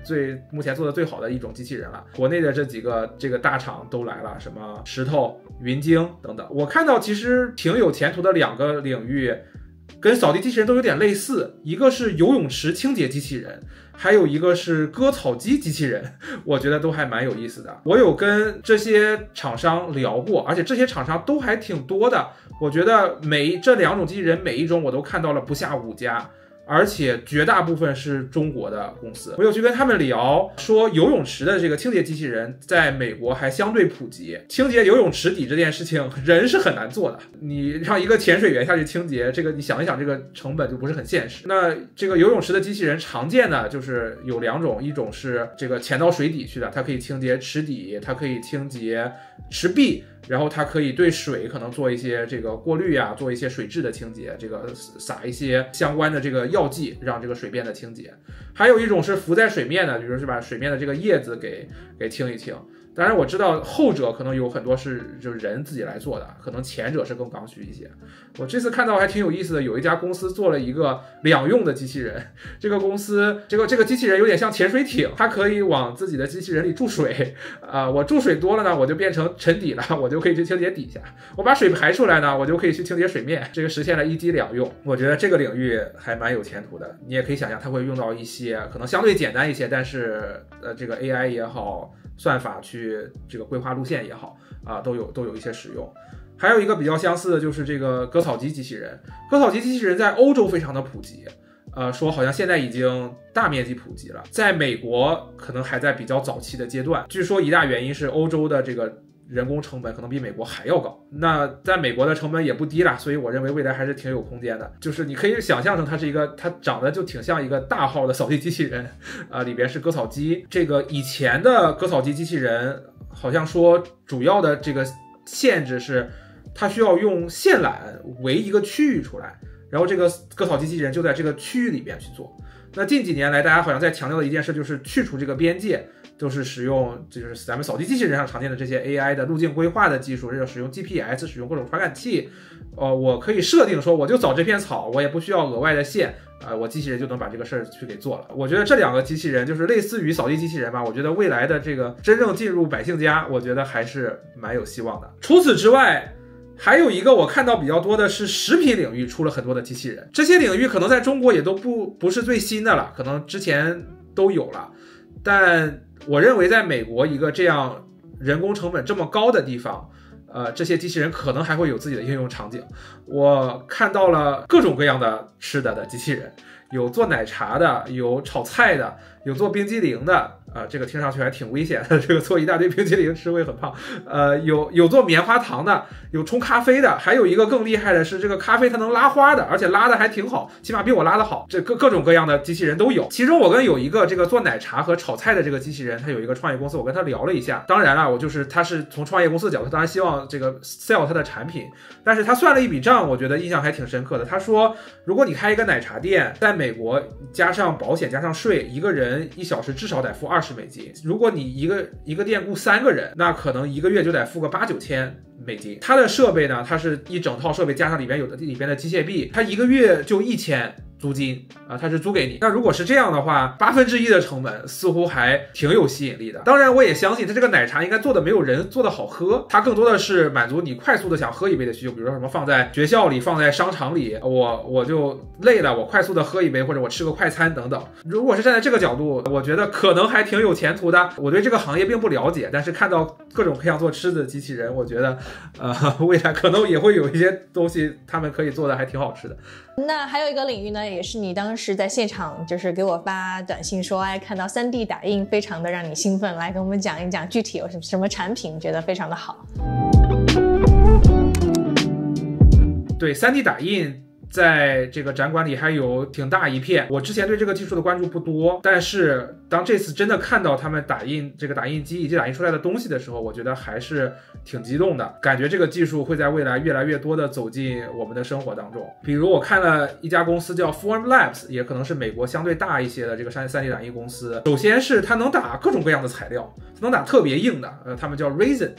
目前做的最好的一种机器人了。国内的这几个大厂都来了，什么石头、云鲸等等。我看到其实挺有前途的2个领域，跟扫地机器人都有点类似，一个是游泳池清洁机器人，还有一个是割草机机器人，我觉得都还蛮有意思的。我有跟这些厂商聊过，而且这些厂商都还挺多的，我觉得这2种机器人每一种我都看到了不下5家。而且绝大部分是中国的公司，我有去跟他们聊，说游泳池的这个清洁机器人在美国还相对普及。清洁游泳池底这件事情，人是很难做的。你让一个潜水员下去清洁，这个你想一想，这个成本就不是很现实。那这个游泳池的机器人常见的就是有2种，一种是这个潜到水底去的，它可以清洁池底，它可以清洁池壁。然后它可以对水可能做一些这个过滤啊，做一些水质的清洁，这个撒一些相关的这个药剂，让这个水变得清洁。还有一种是浮在水面的，比如说是把水面的这个叶子给清一清。当然我知道后者可能有很多是就是人自己来做的，可能前者是更刚需一些。我这次看到还挺有意思的，有一家公司做了一个2用的机器人。这个公司这个机器人有点像潜水艇，它可以往自己的机器人里注水我注水多了呢，我就变成沉底了，我就可以去清洁底下。我把水排出来呢，我就可以去清洁水面，这个实现了1机2用。我觉得这个领域还蛮有前途的。你也可以想象它会用到一些可能相对简单一些，但是这个 AI 也好，算法去这个规划路线也好都有一些使用。还有一个比较相似的就是这个割草机机器人。割草机机器人在欧洲非常的普及，说好像现在已经大面积普及了，在美国可能还在比较早期的阶段。据说一大原因是欧洲的这个人工成本可能比美国还要高，那在美国的成本也不低啦，所以我认为未来还是挺有空间的。就是你可以想象成它长得就挺像一个大号的扫地机器人里边是割草机。这个以前的割草机机器人好像说主要的这个限制是它需要用线缆围一个区域出来，然后这个割草机器人就在这个区域里边去做。那近几年来大家好像在强调的一件事就是去除这个边界，就是使用就是咱们扫地机器人上常见的这些 AI 的路径规划的技术，使用 GPS， 使用各种传感器。我可以设定说我就扫这片草，我也不需要额外的线我机器人就能把这个事儿去给做了。我觉得这2个机器人就是类似于扫地机器人吧，我觉得未来的这个真正进入百姓家，我觉得还是蛮有希望的。除此之外，还有一个我看到比较多的是食品领域出了很多的机器人。这些领域可能在中国也都不是最新的了，可能之前都有了，但我认为在美国一个这样人工成本这么高的地方，这些机器人可能还会有自己的应用场景。我看到了各种各样的吃的机器人，有做奶茶的，有炒菜的，有做冰激凌的这个听上去还挺危险的，这个做一大堆冰激凌吃会很胖。有做棉花糖的，有冲咖啡的，还有一个更厉害的是这个咖啡它能拉花的，而且拉的还挺好，起码比我拉的好。这各种各样的机器人都有。其中我跟有一个这个做奶茶和炒菜的这个机器人，他有一个创业公司，我跟他聊了一下。当然了，他是从创业公司的角度，当然希望这个 sell 他的产品，但是他算了一笔账，我觉得印象还挺深刻的。他说，如果你开一个奶茶店，在美国加上保险加上税，一个人1小时至少得付20美金。如果你一个店雇3个人，那可能1个月就得付个8、9千美金。它的设备呢，它是一整套设备加上里边的机械臂，它1个月就1000租金它是租给你。那如果是这样的话，1/8的成本似乎还挺有吸引力的。当然我也相信它这个奶茶应该做的没有人做的好喝，它更多的是满足你快速的想喝一杯的需求，比如说什么放在学校里，放在商场里，我就累了，我快速的喝一杯，或者我吃个快餐等等。如果是站在这个角度，我觉得可能还挺有前途的。我对这个行业并不了解，但是看到各种各样做吃的机器人，我觉得未来可能也会有一些东西他们可以做的还挺好吃的。那还有一个领域呢，也是你当时在现场就是给我发短信说，看到3D 打印非常的让你兴奋，来跟我们讲一讲具体有什么产品觉得非常的好。对， 3D 打印在这个展馆里还有挺大一片。我之前对这个技术的关注不多，但是当这次真的看到他们打印这个打印机以及打印出来的东西的时候，我觉得还是挺激动的，感觉这个技术会在未来越来越多的走进我们的生活当中。比如我看了一家公司叫 Formlabs， 也可能是美国相对大一些的这个 3D 打印公司。首先是它能打各种各样的材料，它能打特别硬的，他们叫 resin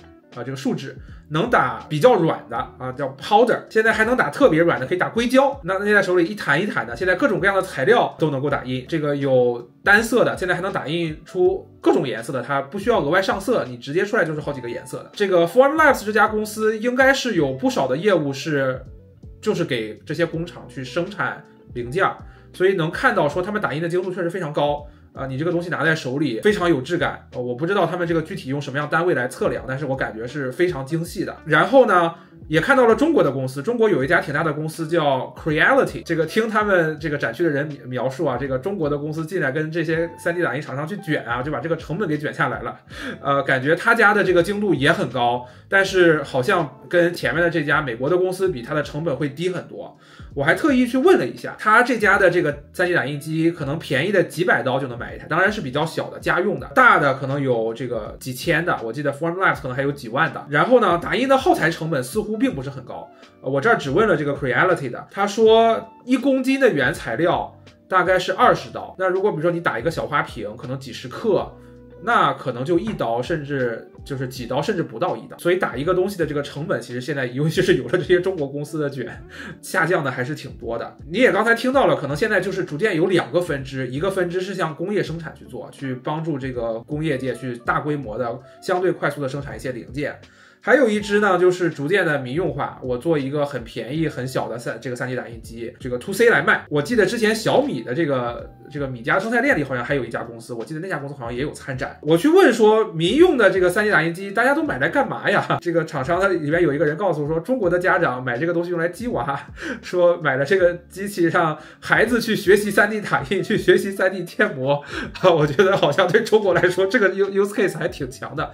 这个树脂，能打比较软的叫 powder， 现在还能打特别软的，可以打硅胶。那在手里一弹一弹的，现在各种各样的材料都能够打印。这个有单色的，现在还能打印出各种颜色的，它不需要额外上色，你直接出来就是好几个颜色的。这个 Formlabs 这家公司应该是有不少的业务是就是给这些工厂去生产零件，所以能看到说他们打印的精度确实非常高。你这个东西拿在手里非常有质感，我不知道他们这个具体用什么样单位来测量，但是我感觉是非常精细的。然后呢，也看到了中国的公司，中国有一家挺大的公司叫 Creality， 这个听他们这个展区的人描述啊，这个中国的公司进来跟这些 3D 打印厂商去卷啊，就把这个成本给卷下来了。感觉他家的这个精度也很高，但是好像跟前面的这家美国的公司比，它的成本会低很多。我还特意去问了一下，他这家的这个 3D 打印机可能便宜的几百刀就能买一台，当然是比较小的家用的，大的可能有这个几千的，我记得 Formlabs 可能还有几万的。然后呢，打印的耗材成本似乎并不是很高，我这儿只问了这个 Creality 的，他说1公斤的原材料大概是20刀，那如果比如说你打一个小花瓶，可能几十克，那可能就1刀，甚至就是几刀，甚至不到1刀。所以打一个东西的这个成本，其实现在尤其是有了这些中国公司的卷，下降的还是挺多的。你也刚才听到了，可能现在就是逐渐有2个分支，一个分支是向工业生产去做，去帮助这个工业界去大规模的、相对快速的生产一些零件。还有一支呢，就是逐渐的民用化，我做一个很便宜很小的这个 3D 打印机，这个 2C 来卖。我记得之前小米的这个米家生态链里好像还有一家公司，我记得那家公司好像也有参展。我去问说民用的这个 3D 打印机大家都买来干嘛呀？这个厂商它里面有一个人告诉我说，中国的家长买这个东西用来激娃，说买了这个机器让孩子去学习 3D 打印，去学习 3D 建模。我觉得好像对中国来说这个 use case 还挺强的。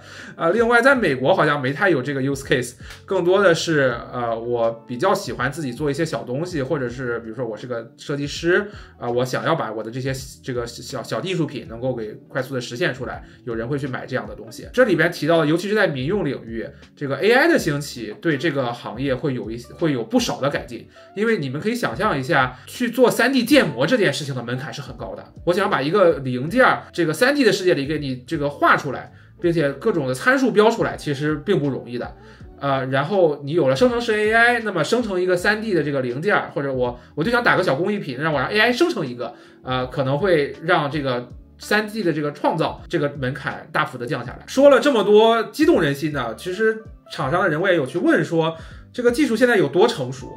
另外在美国好像没太有这个 use case， 更多的是我比较喜欢自己做一些小东西，或者是比如说我是个设计师我想要把我的这些这个小艺术品能够给快速的实现出来，有人会去买这样的东西。这里边提到的，尤其是在民用领域，这个 AI 的兴起对这个行业会有不少的改进，因为你们可以想象一下，去做 3D 建模这件事情的门槛是很高的。我想把一个零件这个 3D 的世界里给你这个画出来，并且各种的参数标出来，其实并不容易的。然后你有了生成式 AI， 那么生成一个 3D 的这个零件，或者我就想打个小工艺品，让我让 AI 生成一个，可能会让这个 3D 的这个创造这个门槛大幅的降下来。说了这么多激动人心呢，其实厂商的人我也有去问说，这个技术现在有多成熟？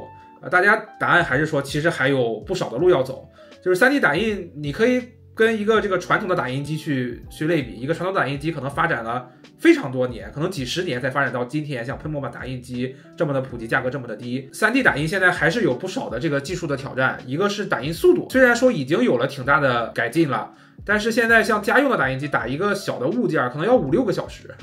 大家答案还是说，其实还有不少的路要走。就是 3D 打印，你可以跟一个这个传统的打印机去类比，一个传统打印机可能发展了非常多年，可能几十年才发展到今天，像喷墨版打印机这么的普及，价格这么的低。3D 打印现在还是有不少的这个技术的挑战，一个是打印速度，虽然说已经有了挺大的改进了，但是现在像家用的打印机打一个小的物件可能要5-6个小时，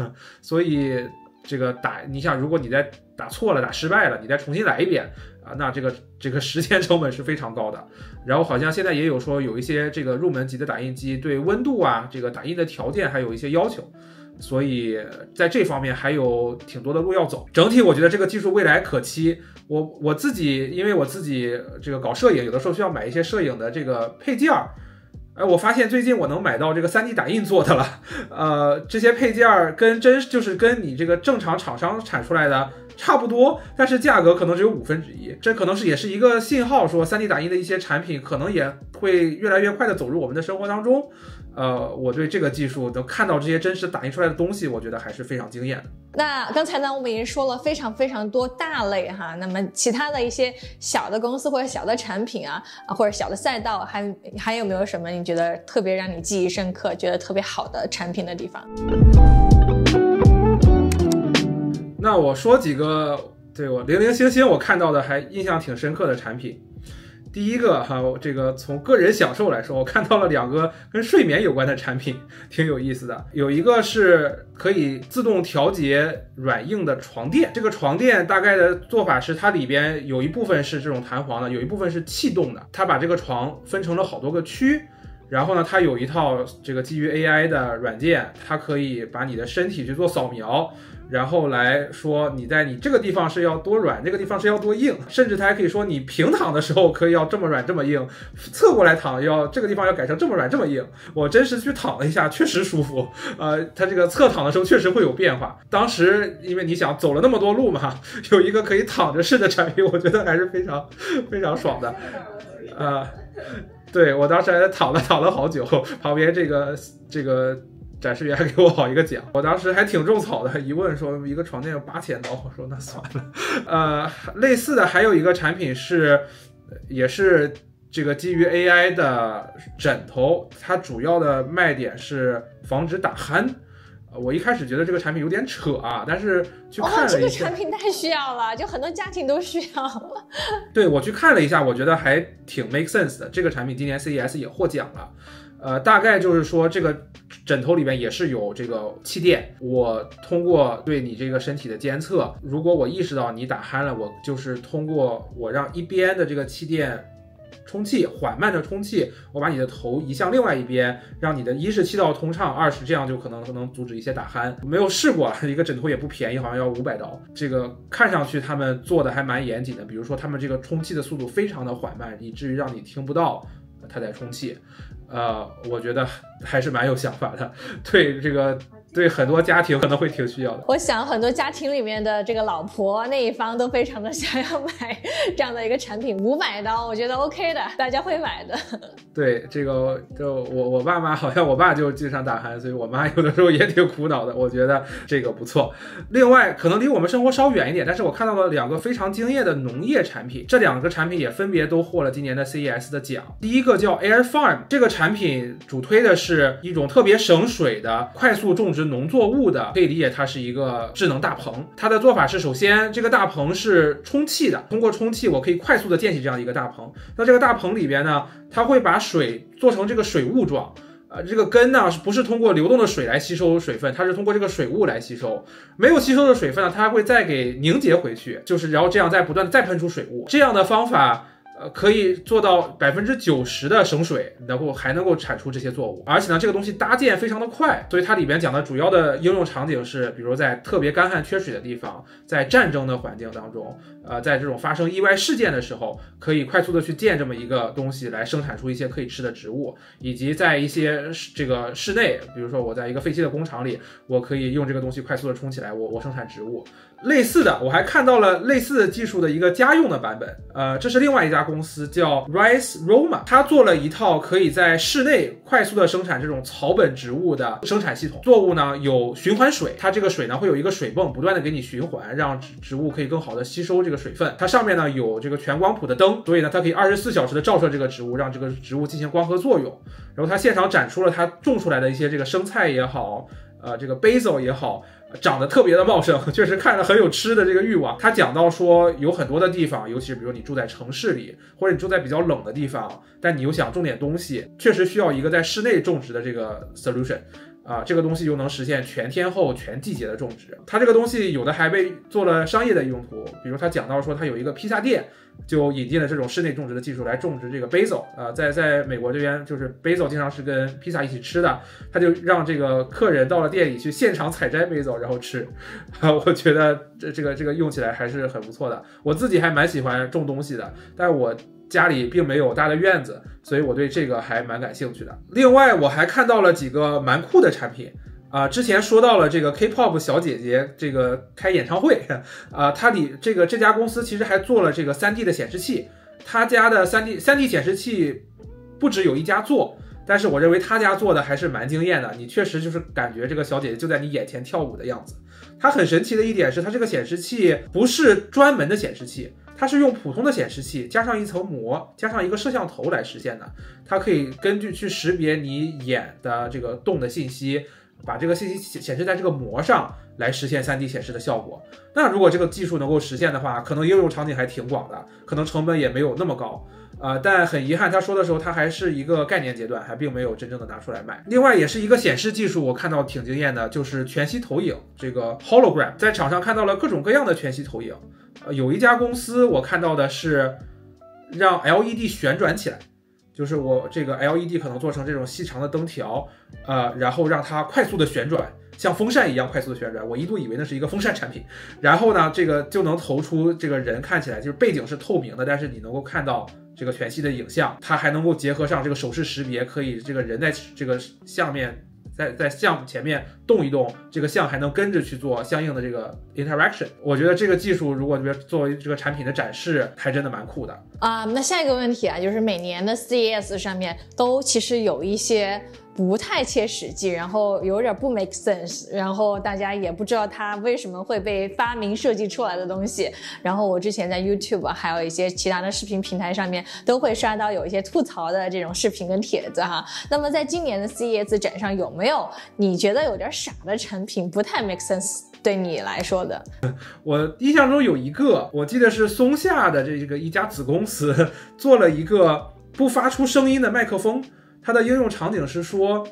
所以这个你想如果你再打错了打失败了，你再重新来一遍那这个时间成本是非常高的。然后好像现在也有说有一些这个入门级的打印机对温度这个打印的条件还有一些要求，所以在这方面还有挺多的路要走。整体我觉得这个技术未来可期。我自己因为我自己这个搞摄影，有的时候需要买一些摄影的这个配件我发现最近我能买到这个 3D 打印做的了，这些配件就是跟你这个正常厂商产出来的差不多，但是价格可能只有1/5，这可能也是一个信号，说 3D 打印的一些产品可能也会越来越快的走入我们的生活当中。我对这个技术能看到这些真实打印出来的东西，我觉得还是非常惊艳的。那刚才呢，我们已经说了非常非常多大类哈，那么其他的一些小的公司或者小的产品或者小的赛道，还有没有什么你觉得特别让你记忆深刻，觉得特别好的产品的地方？那我说几个对我零零星星我看到的还印象挺深刻的产品。第一个这个从个人享受来说，我看到了2个跟睡眠有关的产品，挺有意思的。有一个是可以自动调节软硬的床垫，这个床垫大概的做法是它里边有一部分是这种弹簧的，有一部分是气动的，它把这个床分成了好多个区。然后呢，它有一套这个基于 AI 的软件，它可以把你的身体去做扫描，然后来说你在你这个地方是要多软，这个地方是要多硬，甚至它还可以说你平躺的时候可以要这么软这么硬，侧过来躺要这个地方要改成这么软这么硬。我真实去躺了一下，确实舒服。它这个侧躺的时候确实会有变化。当时因为你想走了那么多路嘛，有一个可以躺着式的产品，我觉得还是非常非常爽的。对，我当时还躺了好久，旁边这个展示员还给我好一个奖，我当时还挺种草的，一问说一个床垫要8000刀，我说那算了。类似的还有一个产品也是这个基于 AI 的枕头，它主要的卖点是防止打鼾。我一开始觉得这个产品有点扯啊，但是去看了一下，这个产品太需要了，就很多家庭都需要。对，我去看了一下，我觉得还挺 make sense 的。这个产品今年 CES 也获奖了，大概就是说这个枕头里面也是有这个气垫，我通过对你这个身体的监测，如果我意识到你打鼾了，我就是通过我让一边的这个气垫充气，缓慢的充气，我把你的头移向另外一边，让你的一是气道通畅，二是这样就可能阻止一些打鼾。没有试过，一个枕头也不便宜，好像要500刀。这个看上去他们做的还蛮严谨的，比如说他们这个充气的速度非常的缓慢，以至于让你听不到它在充气。我觉得还是蛮有想法的，对很多家庭可能会挺需要的。我想很多家庭里面的这个老婆那一方都非常的想要买这样的一个产品，500刀我觉得 OK 的，大家会买的。对，这个就我爸妈好像我爸就经常打鼾，所以我妈有的时候也挺苦恼的，我觉得这个不错。另外可能离我们生活稍远一点，但是我看到了2个非常惊艳的农业产品，这2个产品也分别都获了今年的 CES 的奖。第一个叫 Air Farm， 这个产品主推的是一种特别省水的快速种植农作物的，可以理解它是一个智能大棚。它的做法是，首先这个大棚是充气的，通过充气我可以快速的建起这样一个大棚。那这个大棚里边呢，它会把水做成这个水雾状，这个根呢不是通过流动的水来吸收水分，它是通过这个水雾来吸收。没有吸收的水分呢，它还会再给凝结回去，然后这样再不断的再喷出水雾。这样的方法可以做到90%的省水，然后还能够产出这些作物。而且呢，这个东西搭建非常的快，所以它里边讲的主要的应用场景是，比如在特别干旱缺水的地方，在战争的环境当中，在这种发生意外事件的时候，可以快速的去建这么一个东西来生产出一些可以吃的植物，以及在一些这个室内，比如说我在一个废弃的工厂里，我可以用这个东西快速的冲起来，我生产植物。类似的，我还看到了类似的技术的一个家用的版本，这是另外一家公司叫 Rice Roma， 它做了一套可以在室内快速的生产这种草本植物的生产系统。作物呢有循环水，它这个水呢会有一个水泵不断的给你循环，让植物可以更好的吸收这个水分。它上面呢有这个全光谱的灯，所以呢它可以24小时的照射这个植物，让这个植物进行光合作用。然后它现场展出了它种出来的一些这个生菜也好，这个 basil 也好，长得特别的茂盛，确实看着很有吃的这个欲望。他讲到说有很多的地方，尤其是比如你住在城市里，或者你住在比较冷的地方，但你又想种点东西，确实需要一个在室内种植的这个 solution。这个东西又能实现全天候全季节的种植。它这个东西有的还被做了商业的用途，比如他讲到说他有一个披萨店就引进了这种室内种植的技术来种植这个 basil，在美国这边就是 basil 经常是跟披萨一起吃的，他就让这个客人到了店里去现场采摘 basil 然后吃。我觉得这个用起来还是很不错的。我自己还蛮喜欢种东西的，但是我家里并没有大的院子，所以我对这个还蛮感兴趣的。另外我还看到了几个蛮酷的产品，之前说到了这个 K-pop 小姐姐这个开演唱会，这家公司其实还做了这个 3D 的显示器。他家的 3D 显示器不只有一家做，但是我认为他家做的还是蛮惊艳的，你确实就是感觉这个小姐姐就在你眼前跳舞的样子。它很神奇的一点是，它这个显示器不是专门的显示器，它是用普通的显示器加上一层膜，加上一个摄像头来实现的。它可以根据去识别你眼的这个动的信息，把这个信息显示在这个膜上，来实现 3D 显示的效果。那如果这个技术能够实现的话，可能应用场景还挺广的，可能成本也没有那么高。但很遗憾，他说的时候，它还是一个概念阶段，还并没有真正的拿出来卖。另外，也是一个显示技术，我看到挺惊艳的，就是全息投影，这个 hologram， 在场上看到了各种各样的全息投影。有一家公司我看到的是让 LED 旋转起来，就是我这个 LED 可能做成这种细长的灯条，然后让它快速的旋转，像风扇一样快速的旋转。我一度以为那是一个风扇产品。然后呢，这个就能投出这个人看起来就是背景是透明的，但是你能够看到这个全息的影像。它还能够结合上这个手势识别，可以这个人在这个像面在像前面动一动，这个像还能跟着去做相应的这个 interaction。 我觉得这个技术如果作为这个产品的展示，还真的蛮酷的。那下一个问题啊，就是每年的 CES 上面都其实有一些不太切实际，然后有点不 make sense， 然后大家也不知道它为什么会被发明设计出来的东西。然后我之前在 YouTube 还有一些其他的视频平台上面都会刷到有一些吐槽的这种视频跟帖子哈。那么在今年的 CES 展上有没有你觉得有点傻的产品，不太 make sense 对你来说的？我印象中有一个，我记得是松下的这个一家子公司做了一个不发出声音的麦克风，它的应用场景是说，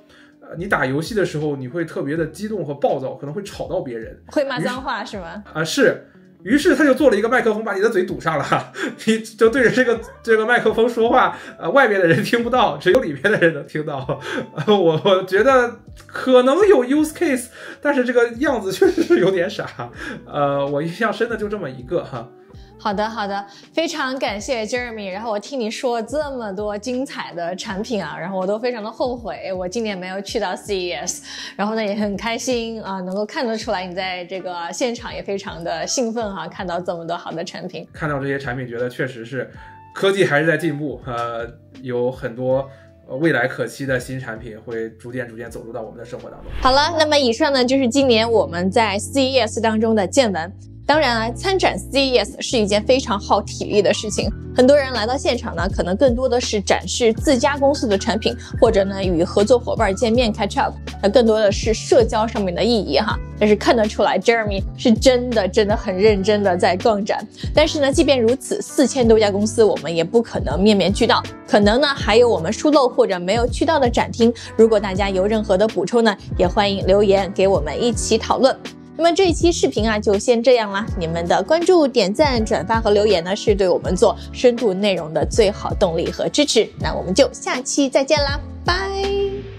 你打游戏的时候你会特别的激动和暴躁，可能会吵到别人，会骂脏话是吗？是。于是他就做了一个麦克风，把你的嘴堵上了，你就对着这个麦克风说话，外边的人听不到，只有里边的人能听到。我觉得可能有 use case， 但是这个样子确实是有点傻。我印象深的就这么一个哈。好的，非常感谢 Jeremy。然后我听你说这么多精彩的产品啊，然后我都非常的后悔，我今年没有去到 CES。然后呢，也很开心啊，能够看得出来你在这个现场也非常的兴奋哈，看到这么多好的产品，看到这些产品，觉得确实是科技还是在进步，有很多未来可期的新产品会逐渐走入到我们的生活当中。好了，那么以上呢就是今年我们在 CES 当中的见闻。当然啊，参展 CES 是一件非常耗体力的事情。很多人来到现场呢，可能更多的是展示自家公司的产品，或者呢与合作伙伴见面 catch up， 那更多的是社交上面的意义哈。但是看得出来 Jeremy 是真的很认真的在逛展。但是呢，即便如此，4000多家公司我们也不可能面面俱到，可能呢还有我们疏漏或者没有去到的展厅。如果大家有任何的补充呢，也欢迎留言给我们一起讨论。那么这一期视频啊就先这样啦，你们的关注、点赞、转发和留言呢是对我们做深度内容的最好动力和支持。那我们就下期再见啦，拜。